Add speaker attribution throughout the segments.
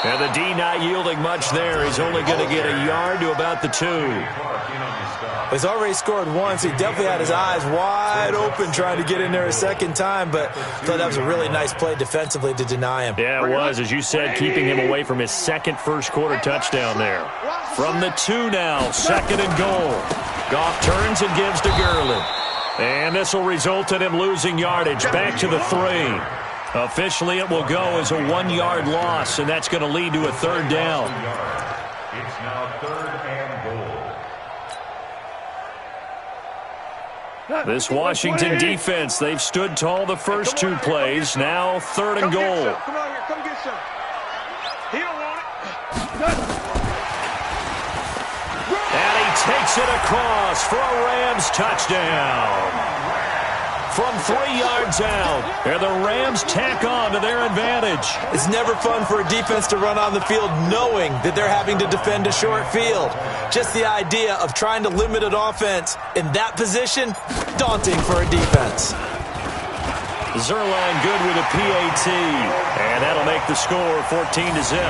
Speaker 1: And the D not yielding much there. He's only going to get a yard to about the 2.
Speaker 2: He's already scored once. He definitely had his eyes wide open trying to get in there a second time, but I thought that was a really nice play defensively to deny him.
Speaker 1: Yeah, it was, as you said, keeping him away from his second first-quarter touchdown there. From the 2 now, 2nd and goal. Goff turns and gives to Gurley. And this will result in him losing yardage. Back to the 3. Officially, it will go as a 1-yard loss, and that's going to lead to a 3rd down.
Speaker 3: It's now 3rd and goal.
Speaker 1: This Washington defense, they've stood tall the first 2 plays. Now 3rd and goal.
Speaker 4: Come on here, come get some. He don't want it.
Speaker 1: And he takes it across for a Rams touchdown. From 3 yards out, and the Rams tack on to their advantage.
Speaker 2: It's never fun for a defense to run on the field knowing that they're having to defend a short field. Just the idea of trying to limit an offense in that position, daunting for a defense.
Speaker 1: Zerline good with a PAT, and that'll make the score 14-0.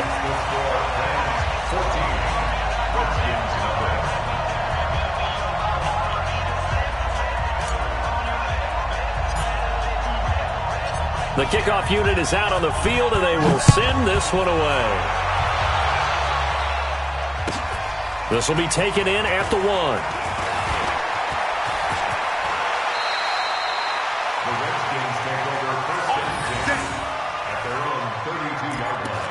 Speaker 1: The kickoff unit is out on the field, and they will send this one away. This will be taken in at the 1.
Speaker 3: The Redskins take over 1st and 10 at their own 32-yard line.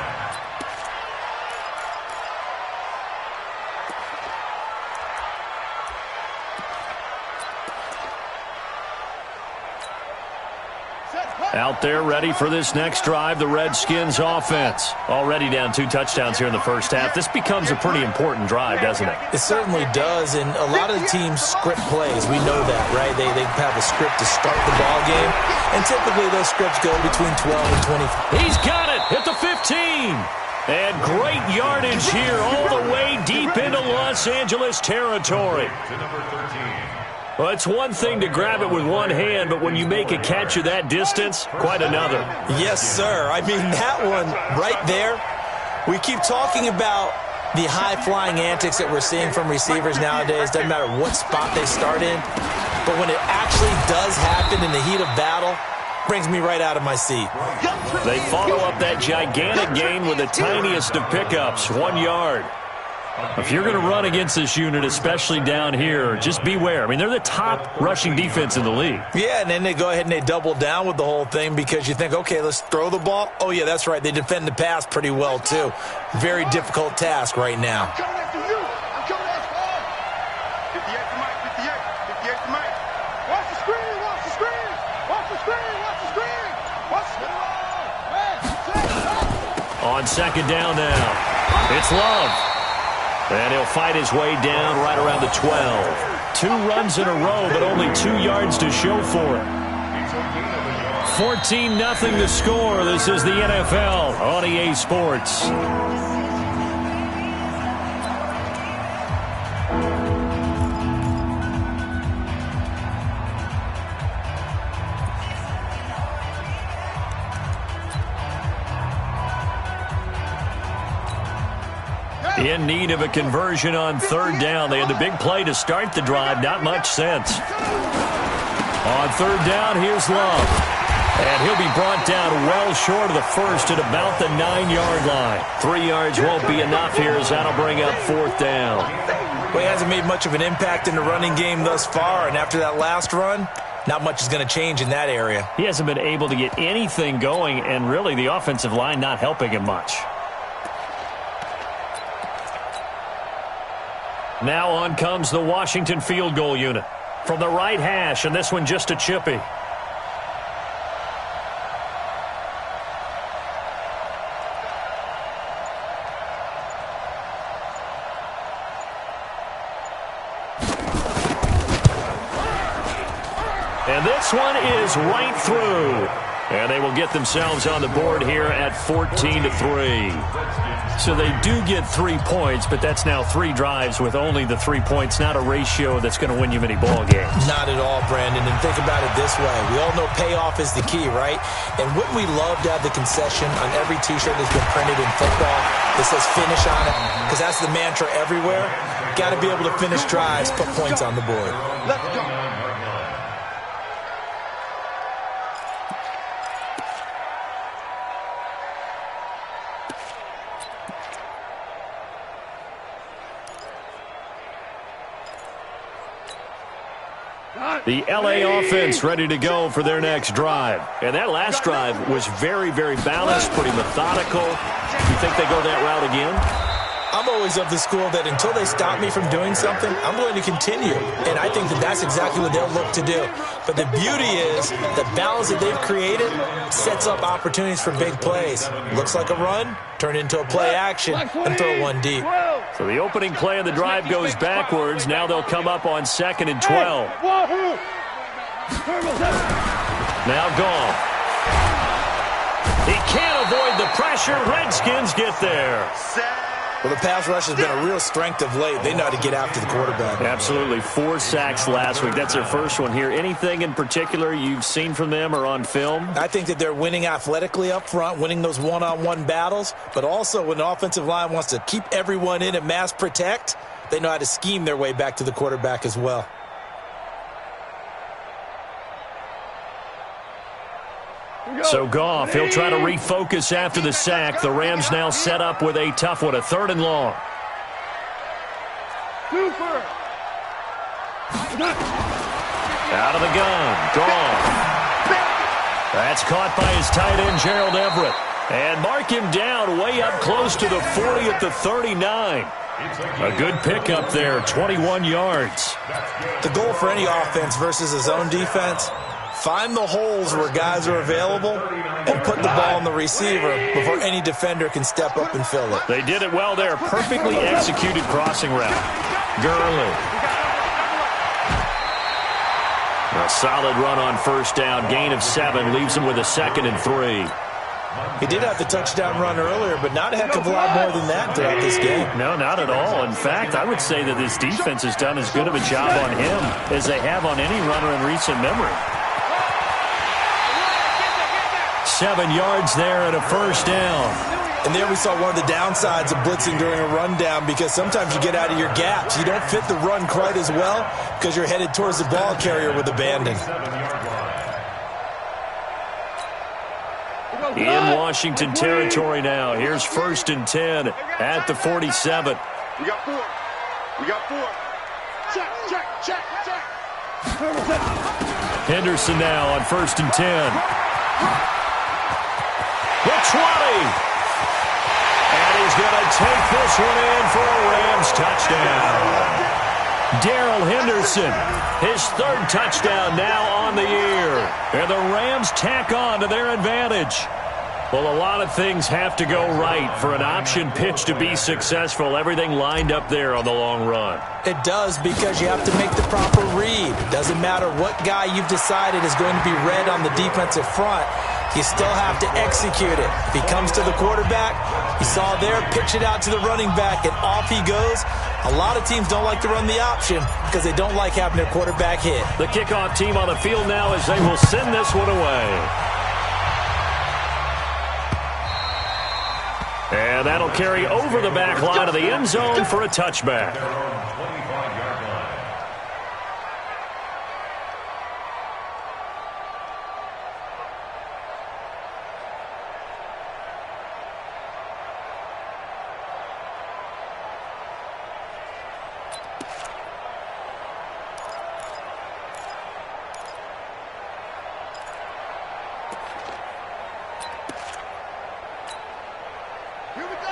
Speaker 1: Out there ready for this next drive, the Redskins offense. Already down 2 touchdowns here in the first half. This becomes a pretty important drive, doesn't it?
Speaker 2: It certainly does, and a lot of the teams script plays. We know that, right? They have a script to start the ball game, and typically those scripts go between 12 and 25.
Speaker 1: He's got it at the 15. And great yardage here all the way deep into Los Angeles territory.
Speaker 3: To number 13.
Speaker 1: Well, it's one thing to grab it with one hand, but when you make a catch of that distance, quite another.
Speaker 2: Yes, sir. I mean, that one right there, we keep talking about the high-flying antics that we're seeing from receivers nowadays. Doesn't matter what spot they start in. But when it actually does happen in the heat of battle, brings me right out of my seat.
Speaker 1: They follow up that gigantic gain with the tiniest of pickups, 1 yard. If you're going to run against this unit, especially down here, just beware. I mean, they're the top rushing defense in the league.
Speaker 2: Yeah, and then they go ahead and they double down with the whole thing because you think, okay, let's throw the ball. Oh, yeah, that's right. They defend the pass pretty well, too. Very difficult task right now.
Speaker 4: I'm coming after you. I'm coming after you. 58 to Mike, 58. 58 to Mike. Watch the screen, watch the screen. Watch the screen, watch the screen. Watch the screen.
Speaker 1: On 2nd down now, it's Love. And he'll fight his way down right around the 12. 2 runs in a row, but only 2 yards to show for it. 14-0 the score. This is the NFL on EA Sports. In need of a conversion on 3rd down. They had the big play to start the drive. Not much sense. On 3rd down, here's Love. And he'll be brought down well short of the first at about the 9-yard line. 3 yards won't be enough here as that'll bring up 4th down.
Speaker 2: Well, he hasn't made much of an impact in the running game thus far, and after that last run, not much is going to change in that area.
Speaker 1: He hasn't been able to get anything going, and really the offensive line not helping him much. Now on comes the Washington field goal unit. From the right hash, and this one just a chippy. And this one is right through. And they will get themselves on the board here at 14-3. So they do get 3 points, but that's now 3 drives with only the 3 points, not a ratio that's going to win you many ball games.
Speaker 2: Not at all, Brandon. And think about it this way. We all know payoff is the key, right? And wouldn't we love to have the concession on every T-shirt that's been printed in football? that says finish on it, because that's the mantra everywhere. Got to be able to finish drives, put points on the board.
Speaker 4: Let's go.
Speaker 1: The LA offense ready to go for their next drive. And that last drive was very, very balanced, pretty methodical. You think they go that route again?
Speaker 2: I'm always of the school that until they stop me from doing something, I'm going to continue. And I think that that's exactly what they'll look to do. But the beauty is the balance that they've created sets up opportunities for big plays. Looks like a run, turn into a play action, and throw one deep.
Speaker 1: So the opening play of the drive goes backwards. Now they'll come up on 2nd and 12. Now Goff. He can't avoid the pressure. Redskins get there.
Speaker 2: Well, the pass rush has been a real strength of late. They know how to get after the quarterback.
Speaker 1: Absolutely. 4 sacks last week. That's their first one here. Anything in particular you've seen from them or on film?
Speaker 2: I think that they're winning athletically up front, winning those one-on-one battles, but also when the offensive line wants to keep everyone in and mass protect, they know how to scheme their way back to the quarterback as well.
Speaker 1: So Goff, he'll try to refocus after the sack. The Rams now set up with a tough one, a 3rd and long. Out of the gun, Goff. That's caught by his tight end, Gerald Everett. And mark him down way up close to the 40 at the 39. A good pickup there, 21 yards.
Speaker 2: The goal for any offense versus a zone defense, find the holes where guys are available and put the ball on the receiver before any defender can step up and fill it.
Speaker 1: They did it well there. Perfectly executed crossing route. Gurley. A solid run on 1st down. Gain of 7 leaves him with a 2nd and 3.
Speaker 2: He did have the touchdown run earlier, but not a heck of a lot more than that throughout this game.
Speaker 1: No, not at all. In fact, I would say that this defense has done as good of a job on him as they have on any runner in recent memory. 7 yards there and a 1st down.
Speaker 2: And there we saw one of the downsides of blitzing during a rundown, because sometimes you get out of your gaps. You don't fit the run quite as well because you're headed towards the ball carrier with abandon.
Speaker 1: In Washington territory now. Here's 1st and 10 at the 47.
Speaker 4: We got 4. We got 4. Check, check, check, check.
Speaker 1: Henderson now on 1st and 10. The 20. And he's going to take this one in for a Rams touchdown. Darrell Henderson, his 3rd touchdown now on the year. And the Rams tack on to their advantage. Well, a lot of things have to go right for an option pitch to be successful. Everything lined up there on the long run.
Speaker 2: It does, because you have to make the proper read. Doesn't matter what guy you've decided is going to be read on the defensive front. You still have to execute it. If he comes to the quarterback, you saw there, pitch it out to the running back, and off he goes. A lot of teams don't like to run the option because they don't like having their quarterback hit.
Speaker 1: The kickoff team on the field now as they will send this one away. And that'll carry over the back line of the end zone for a touchback.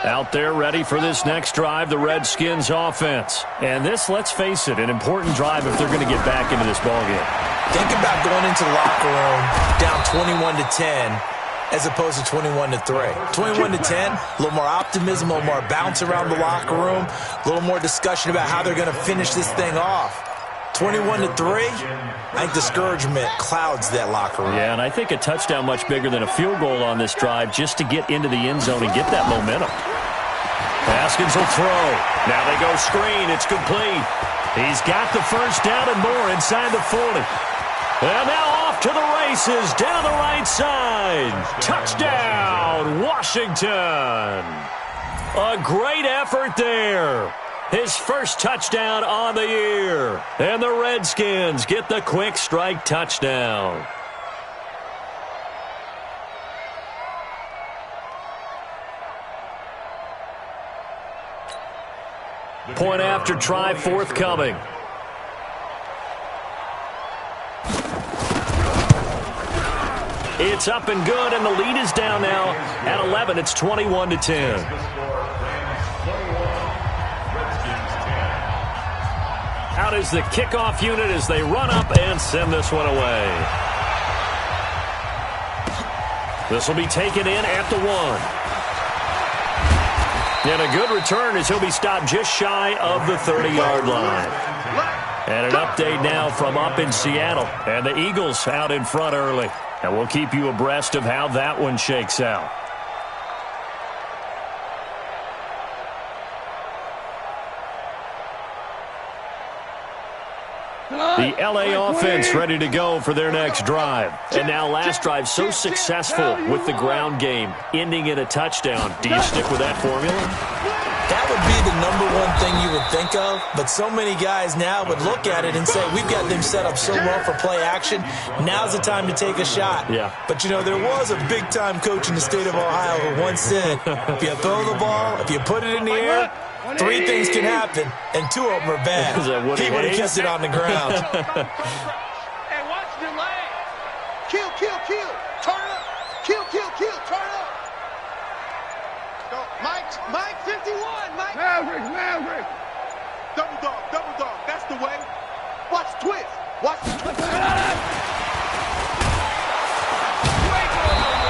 Speaker 1: Out there ready for this next drive, the Redskins offense. And this, let's face it, an important drive if they're going to get back into this ballgame.
Speaker 2: Think about going into the locker room down 21-10 as opposed to 21-3. 21-10, a little more optimism, a little more bounce around the locker room, a little more discussion about how they're going to finish this thing off. 21-3, I think discouragement clouds that locker room.
Speaker 1: Yeah, and I think a touchdown much bigger than a field goal on this drive just to get into the end zone and get that momentum. Haskins will throw. Now they go screen. It's complete. He's got the 1st down and more inside the 40. And now off to the races down the right side. Touchdown, Washington. A great effort there. His first touchdown on the year. And the Redskins get the quick strike touchdown. Point after try forthcoming. It's up and good, and the lead is down now at 11. It's 21-10. Out is the kickoff unit as they run up and send this one away. This will be taken in at the 1. And a good return as he'll be stopped just shy of the 30-yard line. And an update now from up in Seattle. And the Eagles out in front early. And we'll keep you abreast of how that one shakes out. The LA offense ready to go for their next drive. And now last drive so successful with the ground game, ending in a touchdown. Do you stick with that formula?
Speaker 2: That would be the number one thing you would think of, but so many guys now would look at it and say, we've got them set up so well for play action, now's the time to take a shot.
Speaker 1: Yeah.
Speaker 2: But, you know, there was a big-time coach in the state of Ohio who once said, if you throw the ball, if you put it in the air, 3 things can happen, and 2 of them are bad. He would have kept it on the ground.
Speaker 4: Hey, watch the leg. Kill, kill, kill. Turn up. Kill, kill, kill. Turn up. Go. Mike 51. Mike. Maverick. Double dog. That's the way. Watch the twist. Watch the twist.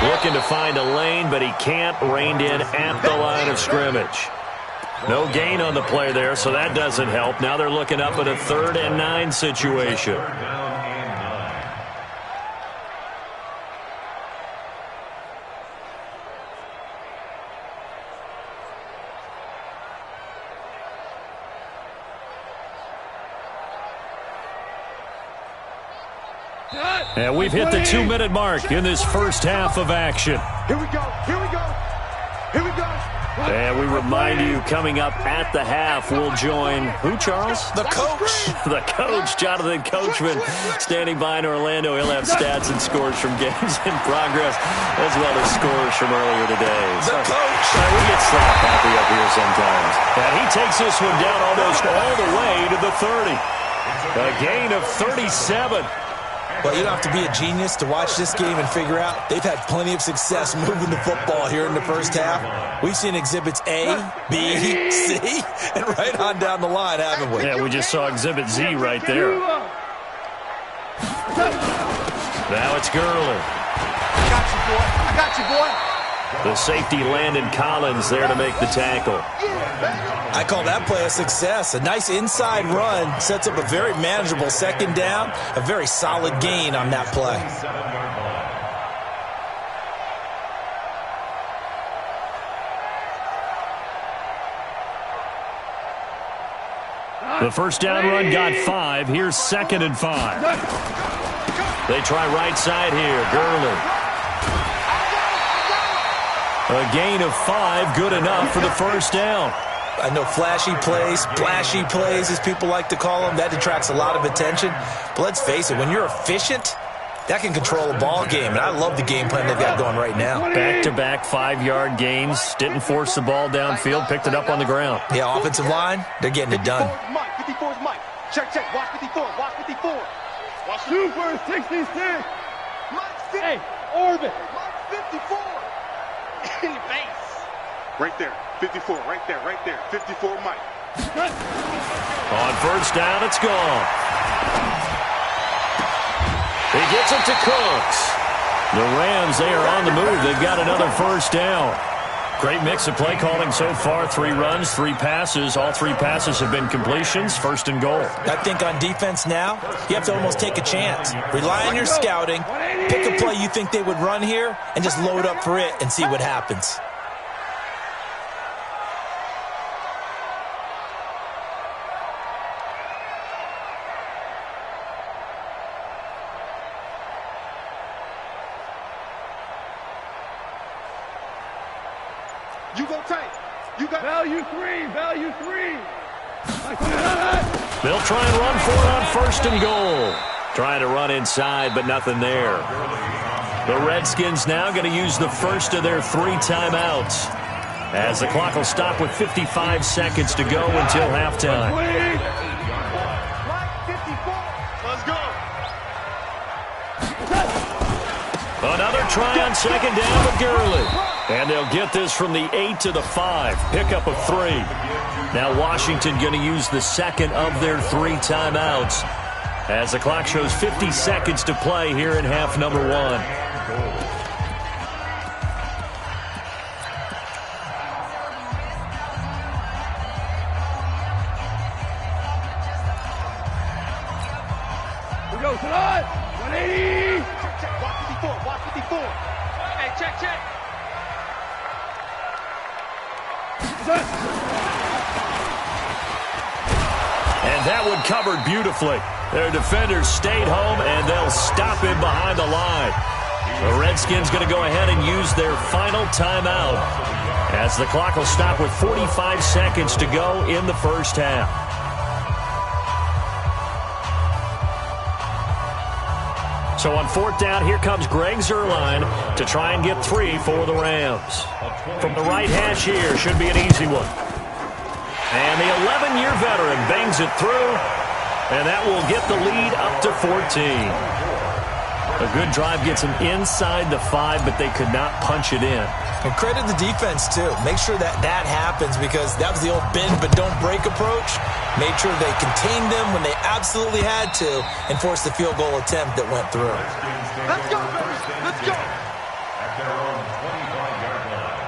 Speaker 1: Looking to find a lane, but he can't. Reined in at the line of scrimmage. No gain on the play there, so that doesn't help. Now they're looking up at a 3rd and 9 situation. And we've hit the 2-minute mark in this first half of action.
Speaker 4: Here we go.
Speaker 1: And we remind you, coming up at the half, we'll join who, Charles?
Speaker 2: The coach.
Speaker 1: The coach, Jonathan Coachman, standing by in Orlando. He'll have stats and scores from games in progress, as well as scores from earlier today.
Speaker 2: The coach.
Speaker 1: We get slap happy up here sometimes. And he takes this one down almost all the way to the 30. A gain of 37.
Speaker 2: Well, you don't have to be a genius to watch this game and figure out they've had plenty of success moving the football here in the first half. We've seen exhibits A, B, C, and right on down the line, haven't we?
Speaker 1: Yeah, we just saw exhibit Z right there. Now it's Gurley.
Speaker 4: I got you, boy.
Speaker 1: The safety Landon Collins there to make the tackle.
Speaker 2: I call that play a success. A nice inside run sets up a very manageable 2nd down. A very solid gain on that play.
Speaker 1: The first down run got 5. Here's 2nd and 5. They try right side here. Gurley. A gain of 5, good enough for the first down.
Speaker 2: I know flashy plays, splashy plays, as people like to call them, that attracts a lot of attention. But let's face it, when you're efficient, that can control a ball game. And I love the game plan they've got going right now.
Speaker 1: Back-to-back 5-yard gains. Didn't force the ball downfield. Picked it up on the ground.
Speaker 2: Yeah, offensive line, they're getting it done.
Speaker 4: 54 is Mike. Check. Watch 54. Watch Super 66. Mike 50. Hey, orbit. Mike 54. In the face. Right there. 54. Right there. 54 Mike.
Speaker 1: On first down, it's gone. He gets it to Cooks. The Rams, they are on the move. They've got another first down. Great mix of play calling so far. 3 runs, 3 passes. All 3 passes have been completions. 1st and goal.
Speaker 2: I think on defense now, you have to almost take a chance. Rely on your scouting. Pick a play you think they would run here and just load up for it and see what happens.
Speaker 4: You go tank. You got value three.
Speaker 1: They'll try and run for it on first and goal. Trying to run inside, but nothing there. The Redskins now going to use the first of their 3 timeouts, as the clock will stop with 55 seconds to go until halftime.
Speaker 4: Let's go.
Speaker 1: Another try on second down with Gurley. And they'll get this from the 8 to the 5. Pickup of 3. Now Washington going to use the second of their 3 timeouts, as the clock shows 50 seconds to play here in half number 1.
Speaker 4: We go, Salad. 180. Check. Watch 54. Hey, check.
Speaker 1: And that one covered beautifully. Their defenders stayed home, and they'll stop him behind the line. The Redskins going to go ahead and use their final timeout, as the clock will stop with 45 seconds to go in the first half. So on 4th down, here comes Greg Zuerlein to try and get 3 for the Rams. From the right hash here, should be an easy one. And the 11-year veteran bangs it through, and that will get the lead up to 14. A good drive gets them inside the 5, but they could not punch it in.
Speaker 2: And credit the defense, too. Make sure that happens, because that was the old bend but don't break approach. Made sure they contained them when they absolutely had to and forced the field goal attempt that went through.
Speaker 4: Let's go, baby. Let's go.
Speaker 3: At their own 25-yard line.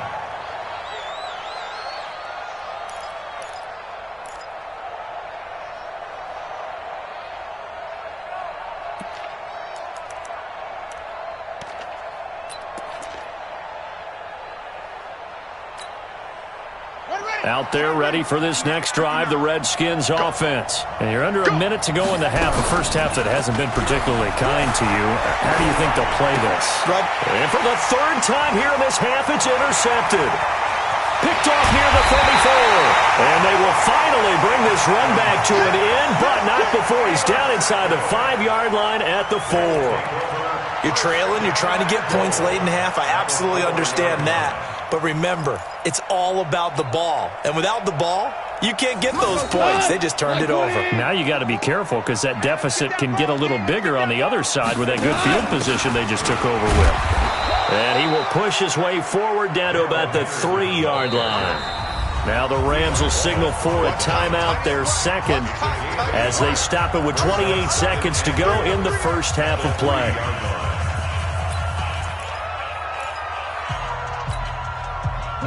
Speaker 1: Out there ready for this next drive, the Redskins offense. And you're under a minute to go in the half, a first half that hasn't been particularly kind to you. How do you think they'll play this? And for the 3rd time here in this half, it's intercepted. Picked off near the 34. And they will finally bring this run back to an end, but not before he's down inside the 5-yard line at the 4.
Speaker 2: You're trailing. You're trying to get points late in half. I absolutely understand that. But remember, it's all about the ball. And without the ball, you can't get those points. They just turned it over.
Speaker 1: Now you got to be careful, because that deficit can get a little bigger on the other side with that good field position they just took over with. And he will push his way forward down to about the 3-yard line. Now the Rams will signal for a timeout, their second, as they stop it with 28 seconds to go in the first half of play.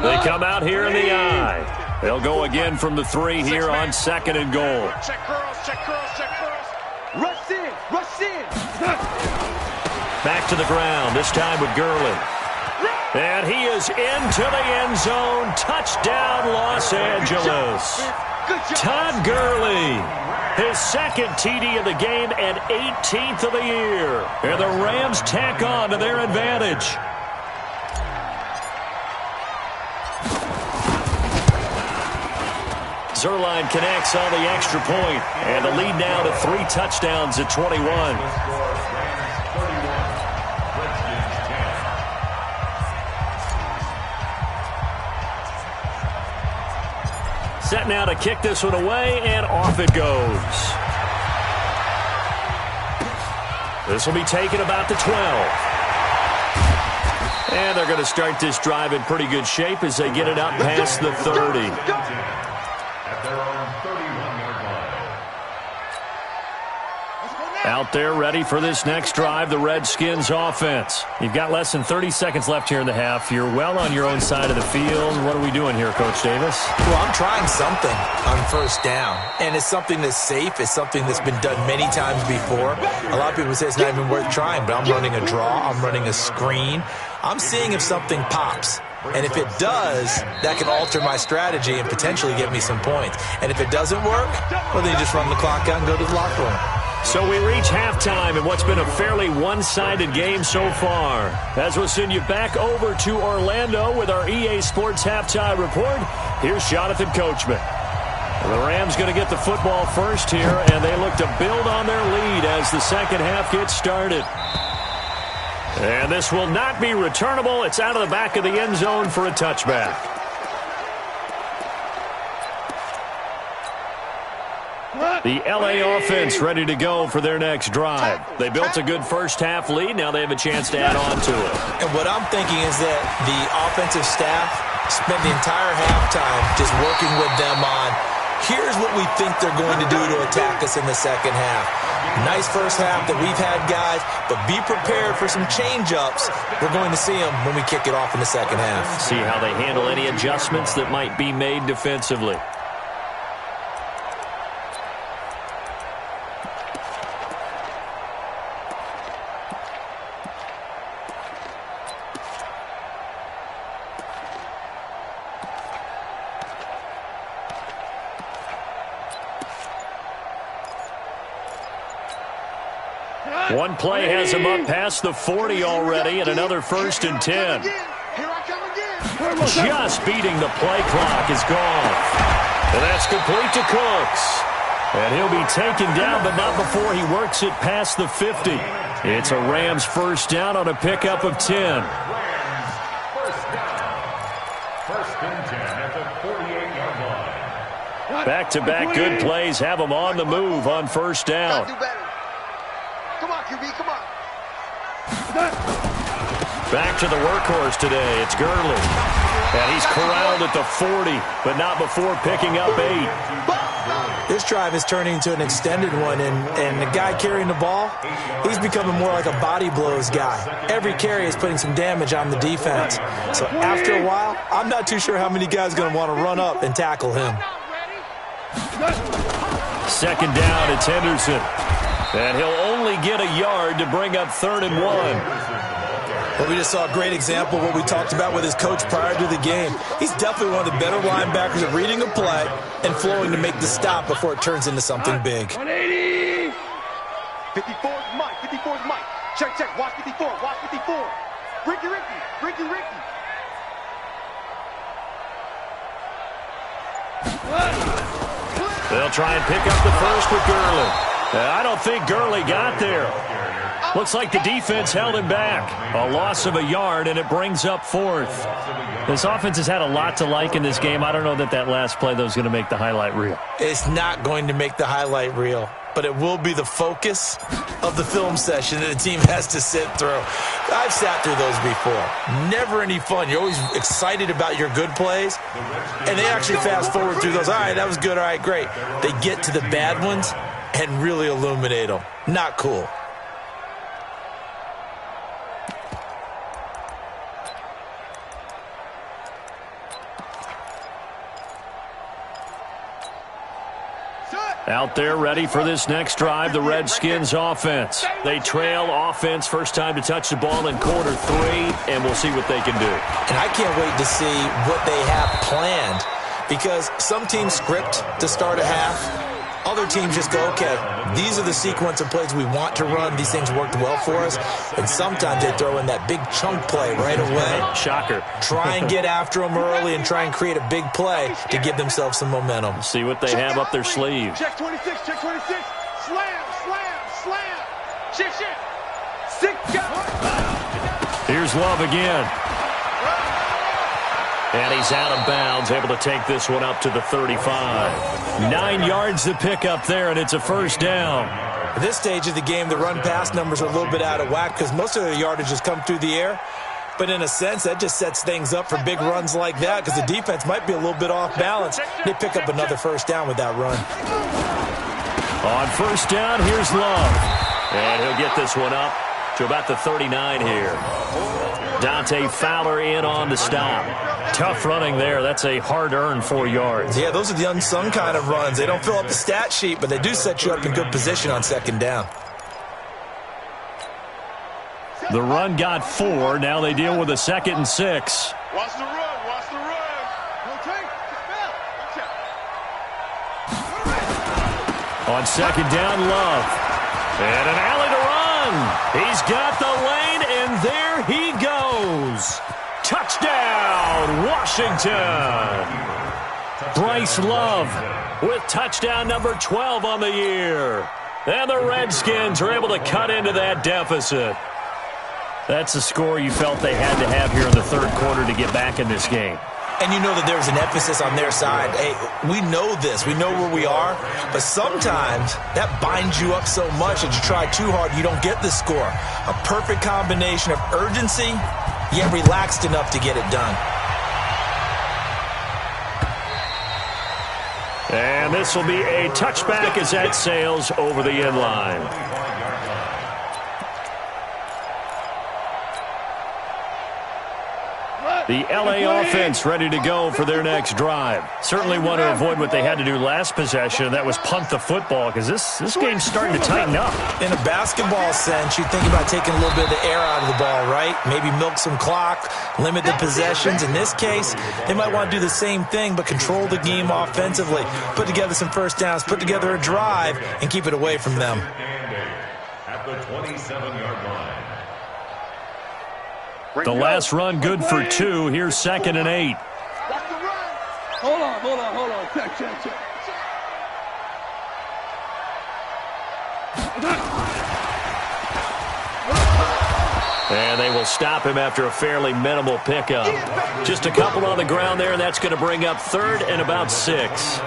Speaker 1: They come out here in the I. They'll go again from the 3 here on 2nd and goal.
Speaker 4: Check curls. Rush in.
Speaker 1: Back to the ground, this time with Gurley. And he is into the end zone. Touchdown, Los Angeles. Todd Gurley, his 2nd TD of the game and 18th of the year. And the Rams tack on to their advantage. Zuerlein connects on the extra point, and the lead now to 3 touchdowns at 21. Set now to kick this one away, and off it goes. This will be taken about the 12. And they're going to start this drive in pretty good shape as they get it up past the 30. Out there ready for this next drive, the Redskins offense. You've got less than 30 seconds left here in the half. You're well on your own side of the field. What are we doing here, Coach Davis?
Speaker 2: Well, I'm trying something on 1st down, and it's something that's safe. It's something that's been done many times before. A lot of people say it's not even worth trying, but I'm running a draw. I'm running a screen. I'm seeing if something pops. And if it does, that can alter my strategy and potentially get me some points. And if it doesn't work, well, then you just run the clock out and go to the locker room.
Speaker 1: So we reach halftime in what's been a fairly one-sided game so far. As we'll send you back over to Orlando with our EA Sports Halftime Report, here's Jonathan Coachman. The Rams going to get the football first here, and they look to build on their lead as the second half gets started. And this will not be returnable. It's out of the back of the end zone for a touchback. The LA offense ready to go for their next drive. They built a good first-half lead. Now they have a chance to add on to it.
Speaker 2: And what I'm thinking is that the offensive staff spent the entire halftime just working with them on, here's what we think they're going to do to attack us in the second half. Nice first half that we've had, guys, but be prepared for some change-ups. We're going to see them when we kick it off in the second half.
Speaker 1: See how they handle any adjustments that might be made defensively. One play has him up past the 40 already, and another 1st and 10. Just beating the play clock is gone. And that's complete to Cooks. And he'll be taken down, but not before he works it past the 50. It's a Rams first down on a pickup of 10.
Speaker 3: First and 10 at the 48-yard line.
Speaker 1: Back-to-back good plays have them on the move on first down.
Speaker 4: Come on, QB, come on.
Speaker 1: Back to the workhorse today. It's Gurley. And he's corralled at the 40, but not before picking up 8.
Speaker 2: This drive is turning into an extended one, and the guy carrying the ball, he's becoming more like a body blows guy. Every carry is putting some damage on the defense. So after a while, I'm not too sure how many guys are going to want to run up and tackle him.
Speaker 1: Second down, it's Henderson. And he'll only get a yard to bring up 3rd and 1.
Speaker 2: Well, we just saw a great example of what we talked about with his coach prior to the game. He's definitely one of the better linebackers at reading a play and flowing to make the stop before it turns into something big.
Speaker 4: 180. 54's Mike. 54's Mike. Check, check. Watch 54. Watch 54. Ricky.
Speaker 1: They'll try and pick up the first with Gurley. I don't think Gurley got there. Looks like the defense held him back. A loss of a yard, and it brings up 4th. This offense has had a lot to like in this game. I don't know that last play, though, is going to make the highlight reel.
Speaker 2: It's not going to make the highlight reel, but it will be the focus of the film session that the team has to sit through. I've sat through those before. Never any fun. You're always excited about your good plays, and they actually fast forward through those. All right, that was good. All right, great. They get to the bad ones and really illuminate them. Not cool.
Speaker 1: Out there ready for this next drive, the Redskins offense. They trail offense first time to touch the ball in quarter 3, and we'll see what they can do.
Speaker 2: And I can't wait to see what they have planned, because some teams script to start a half. Other teams just go, okay, these are the sequence of plays we want to run. These things worked well for us. And sometimes they throw in that big chunk play right away.
Speaker 1: Shocker.
Speaker 2: Try and get after them early and try and create a big play to give themselves some momentum.
Speaker 1: See what they have up their sleeve.
Speaker 4: Check 26, check 26. Slam. Shit. 6 guys.
Speaker 1: Here's Love again. And he's out of bounds, able to take this one up to the 35. 9 yards to pick up there, and it's a first down.
Speaker 2: At this stage of the game, the run-pass numbers are a little bit out of whack because most of their yardage has come through the air. But in a sense, that just sets things up for big runs like that because the defense might be a little bit off balance. They pick up another first down with that run.
Speaker 1: On first down, here's Love. And he'll get this one up to about the 39 here. Dante Fowler in on the stop. Tough running there. That's a hard-earned 4 yards.
Speaker 2: Yeah, those are the unsung kind of runs. They don't fill up the stat sheet, but they do set you up in good position on second down.
Speaker 1: The run got 4. Now they deal with a 2nd and 6.
Speaker 4: Watch the run.
Speaker 1: On second down, Love. And an alley to run. He's got the lane, and there he goes. Touchdown, Washington. Bryce Love with touchdown number 12 on the year. And the Redskins are able to cut into that deficit. That's a score you felt they had to have here in the third quarter to get back in this game.
Speaker 2: And you know that there's an emphasis on their side. Hey, we know this. We know where we are. But sometimes that binds you up so much that you try too hard, you don't get the score. A perfect combination of urgency, yet relaxed enough to get it done.
Speaker 1: And this will be a touchback as that sails over the end line. The LA offense ready to go for their next drive. Certainly want to avoid what they had to do last possession, and that was punt the football, because this game's starting to tighten up.
Speaker 2: In a basketball sense, you think about taking a little bit of the air out of the ball, right? Maybe milk some clock, limit the possessions. In this case, they might want to do the same thing, but control the game offensively. Put together some first downs, put together a drive, and keep it away from them.
Speaker 3: At the 27-yard line.
Speaker 1: The last run good for 2. Here's 2nd and 8.
Speaker 4: Hold on. Check.
Speaker 1: And they will stop him after a fairly minimal pickup. Just a couple on the ground there, and that's going to bring up 3rd and about 6.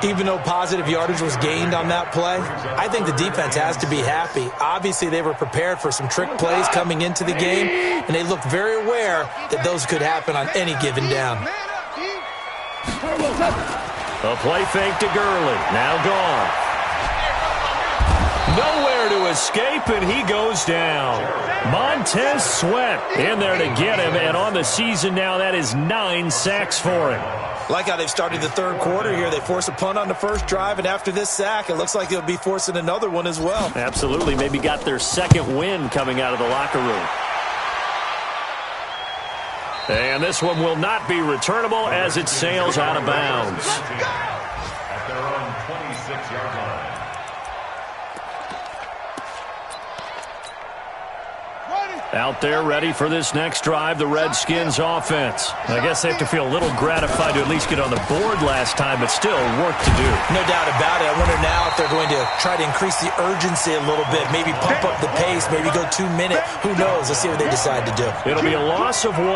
Speaker 2: Even though positive yardage was gained on that play, I think the defense has to be happy. Obviously, they were prepared for some trick plays coming into the game, and they looked very aware that those could happen on any given down.
Speaker 1: A play fake to Gurley. Now gone. Nowhere to escape, and he goes down. Montez Sweat in there to get him, and on the season now, that is 9 sacks for him.
Speaker 2: Like how they've started the third quarter here. They force a punt on the first drive, and after this sack, it looks like they'll be forcing another one as well.
Speaker 1: Absolutely. Maybe got their second win coming out of the locker room. And this one will not be returnable as it sails out of bounds.
Speaker 3: At their own 26-yard line.
Speaker 1: Out there ready for this next drive, the Redskins offense. I guess they have to feel a little gratified to at least get on the board last time, but still work to do.
Speaker 2: No doubt about it. I wonder now if they're going to try to increase the urgency a little bit, maybe pump up the pace, maybe go 2-minute. Who knows? Let's see what they decide to do.
Speaker 1: It'll be a loss of 1,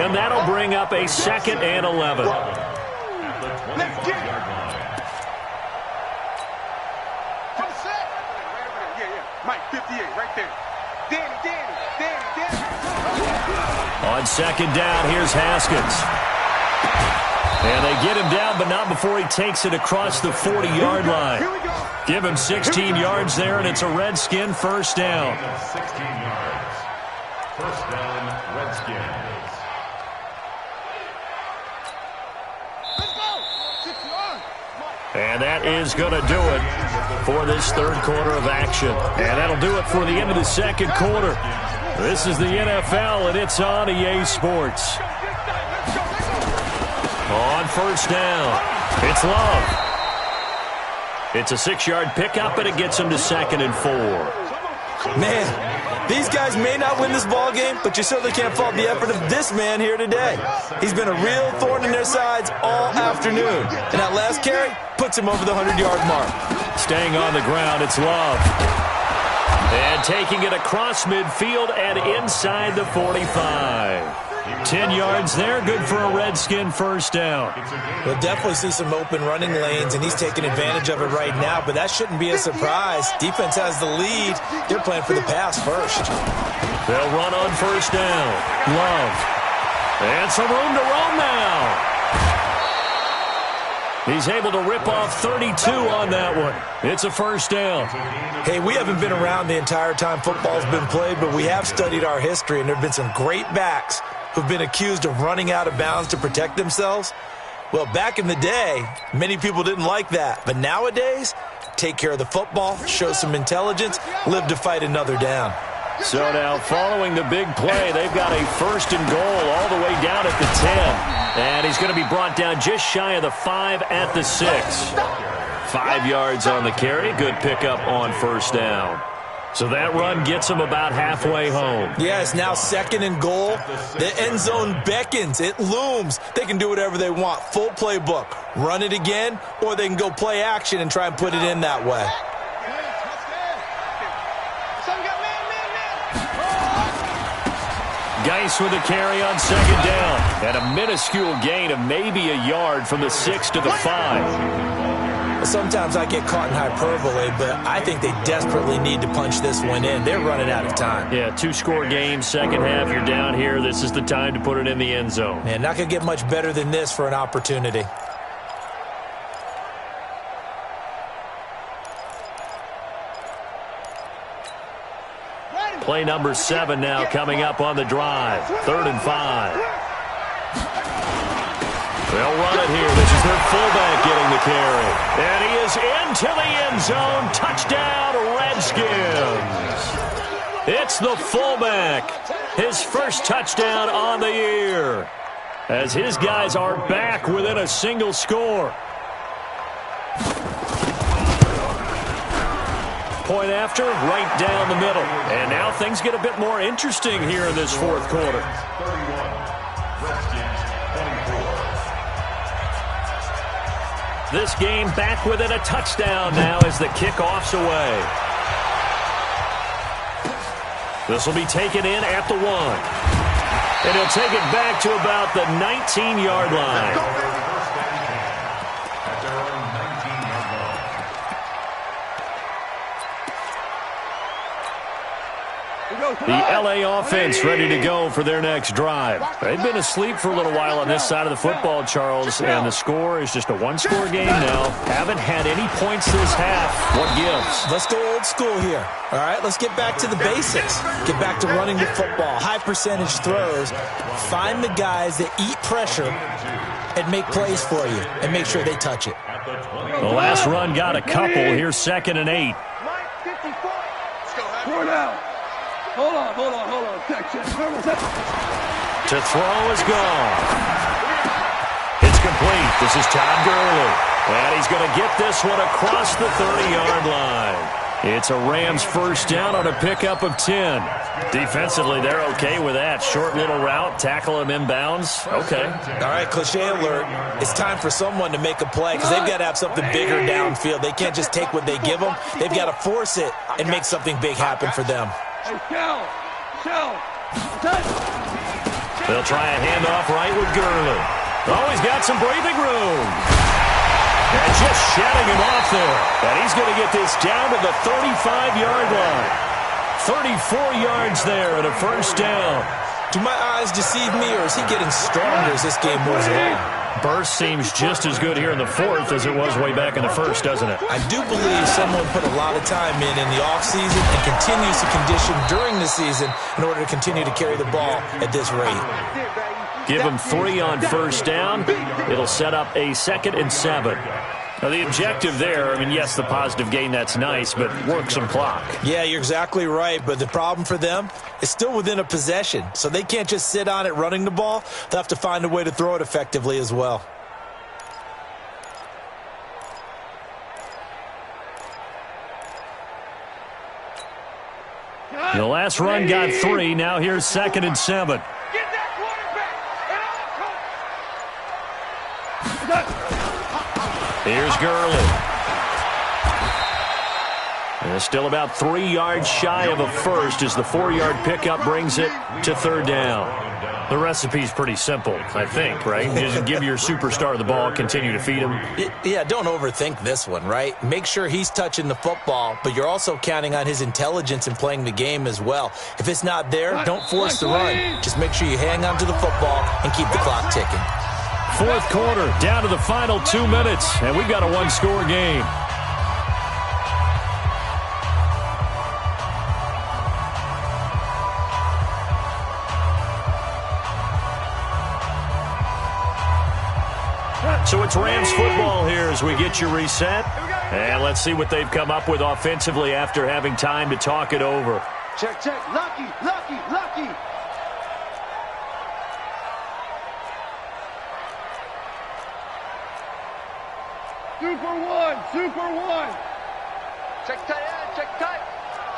Speaker 1: and that'll bring up a 2nd and 11.
Speaker 3: At the 25-yard line.
Speaker 4: Mike, 58, right there. Danny.
Speaker 1: On 2nd down, here's Haskins. And they get him down, but not before he takes it across the 40-yard line. Give him 16 yards there, and it's a Redskin first down.
Speaker 3: 16 yards. First down, Redskins.
Speaker 1: And that is going to do it for this third quarter of action. And that'll do it for the end of the second quarter. This is the NFL, and it's on EA Sports. On first down, it's Love. It's a 6-yard pickup, and it gets him to 2nd and 4.
Speaker 2: Man, these guys may not win this ball game, but you certainly can't fault the effort of this man here today. He's been a real thorn in their sides all afternoon. And that last carry puts him over the 100-yard mark.
Speaker 1: Staying on the ground, it's Love. And taking it across midfield and inside the 45. 10 yards there, good for a Redskin first down.
Speaker 2: We'll definitely see some open running lanes, and he's taking advantage of it right now, but that shouldn't be a surprise. Defense has the lead. They're playing for the pass first.
Speaker 1: They'll run on first down. Love. And some room to roam now. He's able to rip off 32 on that one. It's a first down.
Speaker 2: Hey, we haven't been around the entire time football's been played, but we have studied our history, and there have been some great backs who've been accused of running out of bounds to protect themselves. Well, back in the day, many people didn't like that. But nowadays, take care of the football, show some intelligence, live to fight another down.
Speaker 1: So now, following the big play, they've got a 1st and goal all the way down at the 10. And he's going to be brought down just shy of the 5 at the 6. 5 yards on the carry. Good pickup on first down. So that run gets them about halfway home.
Speaker 2: Yeah, it's now 2nd and goal. The end zone beckons. It looms. They can do whatever they want. Full playbook. Run it again, or they can go play action and try and put it in that way.
Speaker 1: Geis with a carry on 2nd down. And a minuscule gain of maybe a yard from the 6 to the 5.
Speaker 2: Sometimes I get caught in hyperbole, but I think they desperately need to punch this one in. They're running out of time.
Speaker 1: Yeah, 2-score game, second half, you're down here. This is the time to put it in the end zone.
Speaker 2: Man, not going to get much better than this for an opportunity.
Speaker 1: Play number 7 now coming up on the drive. 3rd and 5. They'll run it here. This is their fullback getting the carry. And he is into the end zone. Touchdown, Redskins. It's the fullback. His first touchdown on the year. As his guys are back within a single score. Point after, right down the middle. And now things get a bit more interesting here in this 4th quarter.
Speaker 3: 31. Redskins 24.
Speaker 1: This game back within a touchdown now as the kickoff's away. This will be taken in at the 1. And he'll take it back to about the 19-yard line.
Speaker 3: At their own 19-yard line.
Speaker 1: The L.A. offense ready to go for their next drive. They've been asleep for a little while on this side of the football, Charles, and the score is just a 1-score game now. Haven't had any points this half. What gives?
Speaker 2: Let's go old school here. All right, let's get back to the basics. Get back to running the football, high percentage throws. Find the guys that eat pressure and make plays for you and make sure they touch it.
Speaker 1: The last run got a couple. Here's 2nd and 8.
Speaker 4: Four down. Hold on. Check.
Speaker 1: To throw is gone. It's complete. This is Todd Gurley. And he's going to get this one across the 30-yard line. It's a Rams first down on a pickup of 10. Defensively, they're okay with that. Short little route, tackle him inbounds. Okay.
Speaker 2: All right, cliche alert. It's time for someone to make a play because they've got to have something bigger downfield. They can't just take what they give them. They've got to force it and make something big happen for them.
Speaker 1: They'll try a handoff right with Gurley. Oh, he's got some breathing room. And just shutting him off there. And he's going to get this down to the 35-yard line. 34 yards there and a first down.
Speaker 2: Do my eyes deceive me, or is he getting stronger as this game moves along?
Speaker 1: Burst seems just as good here in the 4th as it was way back in the 1st, doesn't it?
Speaker 2: I do believe someone put a lot of time in the offseason and continues to condition during the season in order to continue to carry the ball at this rate.
Speaker 1: Give him 3 on first down. It'll set up a 2nd and 7. Now, the objective there, I mean, yes, the positive gain, that's nice, but work some clock.
Speaker 2: Yeah, you're exactly right, but the problem for them is still within a possession, so they can't just sit on it running the ball. They'll have to find a way to throw it effectively as well.
Speaker 1: The last run got 3. Now here's 2nd and 7. Here's Gurley. And still about 3 yards shy of a first as the 4-yard pickup brings it to 3rd down. The recipe's pretty simple, I think, right? Just give your superstar the ball, continue to feed him.
Speaker 2: Yeah, don't overthink this one, right? Make sure he's touching the football, but you're also counting on his intelligence in playing the game as well. If it's not there, don't force the run. Just make sure you hang on to the football and keep the clock ticking.
Speaker 1: 4th quarter, down to the final 2 minutes, and we've got a 1-score game. So it's Rams football here as we get you reset. And let's see what they've come up with offensively after having time to talk it over.
Speaker 4: Check. Lucky. Super one. Super one. Check tight end. Check tight.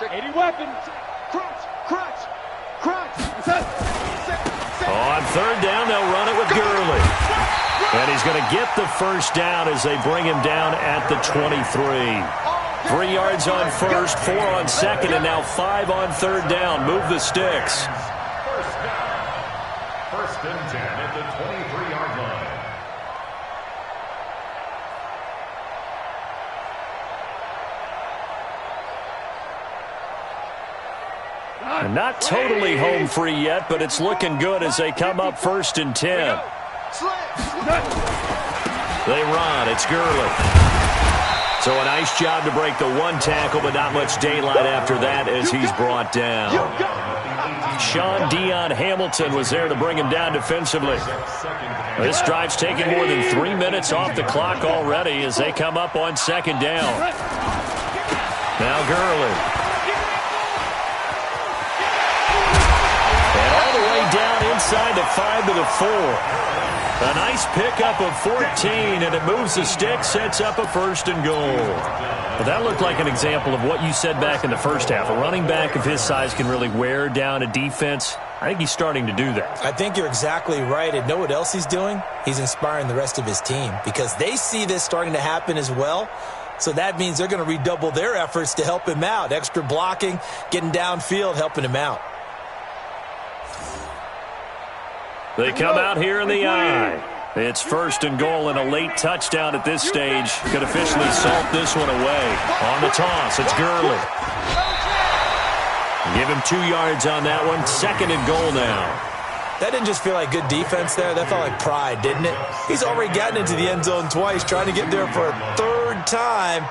Speaker 4: Check 80 weapons. Crunch. Crunch. Crunch.
Speaker 1: On third down, they'll run it with Gurley. And he's going to get the first down as they bring him down at the 23. 3 yards on first, 4 on second, and now 5 on third down. Move the sticks.
Speaker 3: First down. First and 10 at the 23-yard line.
Speaker 1: And not totally home free yet, but it's looking good as they come up first and 10. They run. It's Gurley. So a nice job to break the one tackle, but not much daylight after that as he's brought down. Sean Dion Hamilton was there to bring him down defensively. This drive's taken more than 3 minutes off the clock already as they come up on second down. Now Gurley. Down inside the 5 to the 4. A nice pickup of 14, and it moves the stick, sets up a first and goal. Well, that looked like an example of what you said back in the first half. A running back of his size can really wear down a defense. I think he's starting to do that.
Speaker 2: I think you're exactly right. And know what else he's doing? He's inspiring the rest of his team because they see this starting to happen as well. So that means they're going to redouble their efforts to help him out. Extra blocking, getting downfield, helping him out.
Speaker 1: They come out here in the eye. It's first and goal and a late touchdown at this stage. Could officially salt this one away. On the toss, it's Gurley. Give him 2 yards on that one. Second and goal now.
Speaker 2: That didn't just feel like good defense there. That felt like pride, didn't it? He's already gotten into the end zone twice, trying to get there for a third time.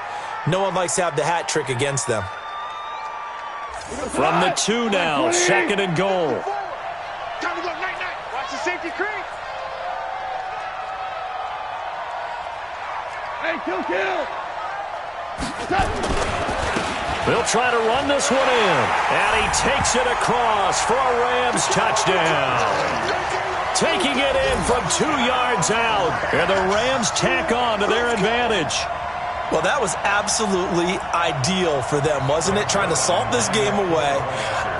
Speaker 2: No one likes to have the hat trick against them.
Speaker 1: From the 2 now, second and goal.
Speaker 4: Time to go, night. Watch the safety creep. Hey, kill.
Speaker 1: They'll try to run this one in. And he takes it across for a Rams touchdown. Taking it in from 2 yards out. And the Rams tack on to their advantage.
Speaker 2: Well, that was absolutely ideal for them, wasn't it? Trying to salt this game away.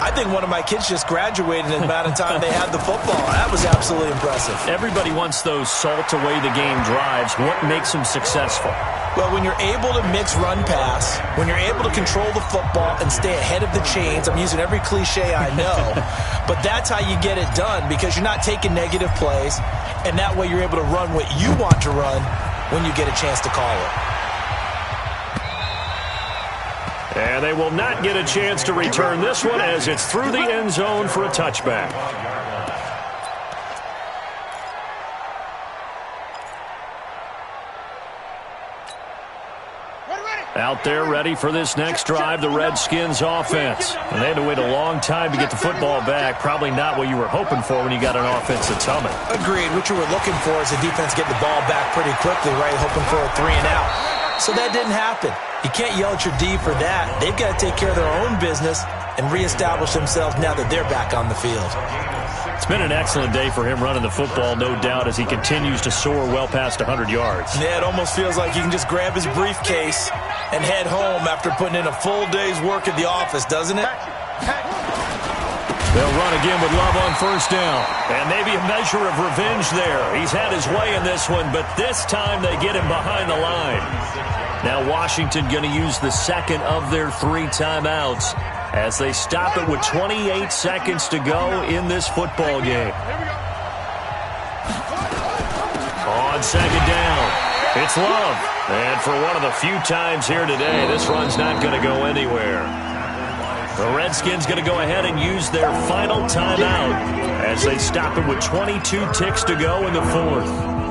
Speaker 2: I think one of my kids just graduated in the amount of time they had the football. That was absolutely impressive.
Speaker 1: Everybody wants those salt away the game drives. What makes them successful?
Speaker 2: Well, when you're able to mix run-pass, when you're able to control the football and stay ahead of the chains, I'm using every cliche I know, but that's how you get it done because you're not taking negative plays, and that way you're able to run what you want to run when you get a chance to call it.
Speaker 1: And they will not get a chance to return this one as it's through the end zone for a touchback. Out there ready for this next drive, the Redskins offense. And they had to wait a long time to get the football back. Probably not what you were hoping for when you got an offense that's humming.
Speaker 2: Agreed. What you were looking for is the defense get the ball back pretty quickly, right? Hoping for a 3 and out. So that didn't happen. You can't yell at your D for that. They've got to take care of their own business and reestablish themselves now that they're back on the field.
Speaker 1: It's been an excellent day for him running the football, no doubt, as he continues to soar well past 100 yards.
Speaker 2: Yeah, it almost feels like he can just grab his briefcase and head home after putting in a full day's work at the office, doesn't it?
Speaker 1: They'll run again with Love on first down. And maybe a measure of revenge there. He's had his way in this one, but this time they get him behind the line. Now Washington going to use the second of their 3 timeouts as they stop it with 28 seconds to go in this football game. On second down, it's Love. And for one of the few times here today, this run's not going to go anywhere. The Redskins going to go ahead and use their final timeout as they stop it with 22 ticks to go in the 4th.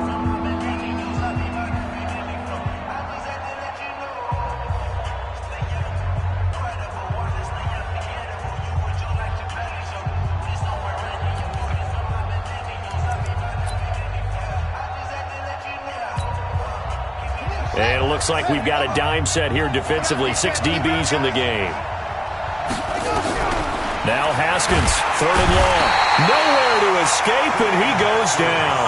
Speaker 1: And it looks like we've got a dime set here defensively. 6 DBs in the game. Now Haskins, 3rd and long. Nowhere to escape, and he goes down.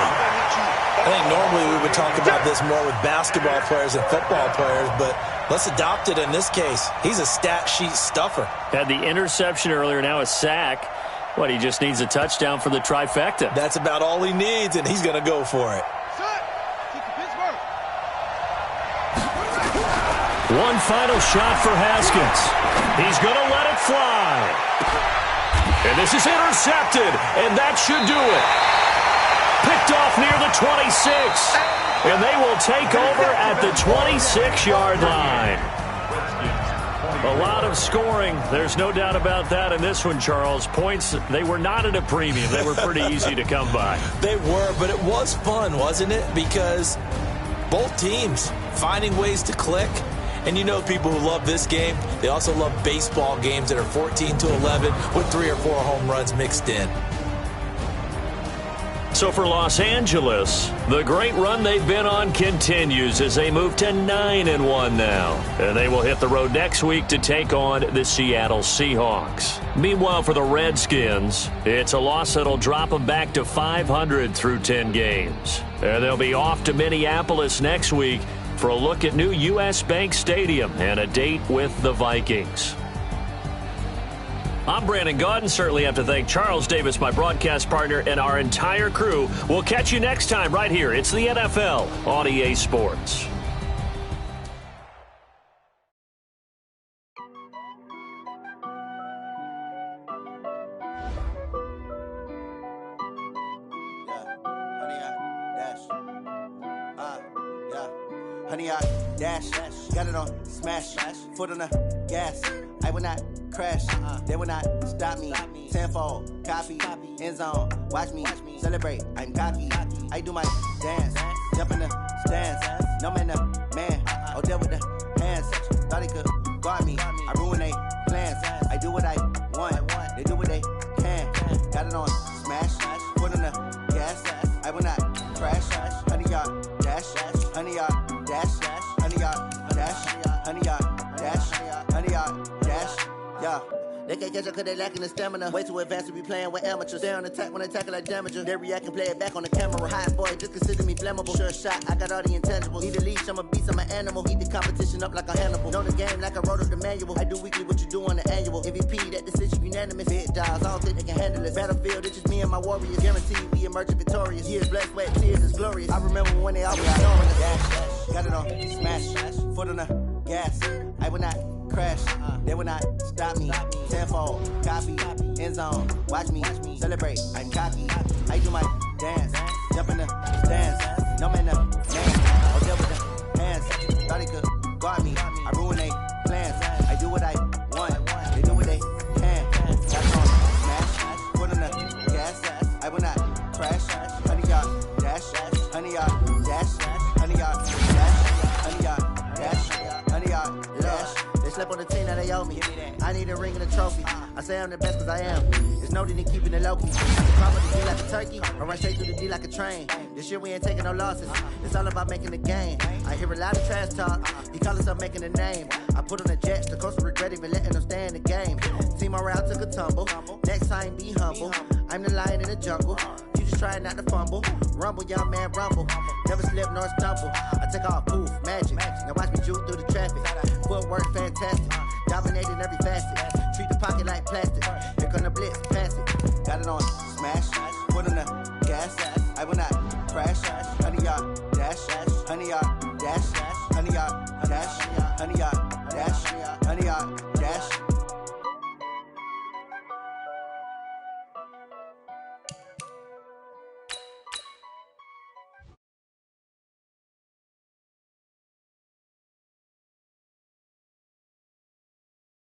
Speaker 2: I think normally we would talk about this more with basketball players and football players, but let's adopt it in this case. He's a stat sheet stuffer.
Speaker 1: Had the interception earlier, now a sack. What, he just needs a touchdown for the trifecta.
Speaker 2: That's about all he needs, and he's going to go for it.
Speaker 1: One final shot for Haskins. He's going to let it fly. And this is intercepted, and that should do it. Picked off near the 26. And they will take over at the 26-yard line. A lot of scoring. There's no doubt about that in this one, Charles. Points, they were not at a premium. They were pretty easy to come by.
Speaker 2: They were, but it was fun, wasn't it? Because both teams finding ways to click. And you know people who love this game, they also love baseball games that are 14-11 with 3 or 4 home runs mixed in.
Speaker 1: So for Los Angeles, the great run they've been on continues as they move to 9-1 now. And they will hit the road next week to take on the Seattle Seahawks. Meanwhile, for the Redskins, it's a loss that'll drop them back to 500 through 10 games. And they'll be off to Minneapolis next week for a look at new U.S. Bank Stadium and a date with the Vikings. I'm Brandon Gaudin. Certainly have to thank Charles Davis, my broadcast partner, and our entire crew. We'll catch you next time right here. It's the NFL on EA Sports.
Speaker 5: Honey, I dash, got it on smash, foot on the gas. I will not crash, they will not stop me. Tenfold, copy, end zone, watch me celebrate. I'm cocky, I do my dance, jump in the stands. No man, the man, oh, there with the hands. Thought he could guard me, I ruin they plans. I do what I want, they do what they can. Got it on smash, foot on the gas. I will not crash, honey, y'all dash, honey, y'all dash, honey, y'all dash, honey, y'all dash, honey, y'all dash, yeah. They can't catch up cause they lacking the stamina. Way too advanced to be playing with amateurs. Stay on attack when they tackle like damager. They react and play it back on the camera. Hot boy, just consider me flammable. Sure shot, I got all the intangibles. Need a leash, I'm a beast, I'm an animal. Eat the competition up like a Hannibal. Know the game like I wrote up the manual. I do weekly what you do on the annual. MVP, that decision unanimous. Big dogs, I don't think they can handle it. Battlefield, it's just me and my warriors. Guaranteed we emerge victorious. Years, blood, sweat, tears, is glorious. I remember when they always on the dash. Got it on smash, foot on the gas. I will not crash, they will not stop me. Tenfold, copy, end zone, watch me celebrate. I'm cocky, I do my dance, jump in the stands. No man, the man, oh, there with the hands. Thought he could guard me, I ruin they plans. I do what I want, they do what they can. That's on smash, foot on the gas. I will not crash, honey, y'all dash, honey, y'all dash, honey, y'all dash, honey, y'all dash, honey, y'all dash. They slept on the team, now they owe me. I need a ring and a trophy. I say I'm the best cause I am. There's no need in keeping it low-key. I can climb up the D like a turkey, or run straight through the D like a train. This year we ain't taking no losses. It's all about making the game. I hear a lot of trash talk. He call himself making a name. I put on the Jets, the coach will regret even letting them stay in the game. Team morale took a tumble. Next time be humble. I'm the lion in the jungle. You just trying not to fumble. Rumble, young man, rumble. Never slip nor stumble. I take off, poof, magic. Now watch me juke through the traffic. Footwork fantastic. Dominating every facet. Treat the pocket like plastic. Here come the blitz, pass it. Got it on smash. Foot on the gas. I will not crash. Honey, y'all dash. Honey, y'all dash. Honey, y'all dash. Honey, y'all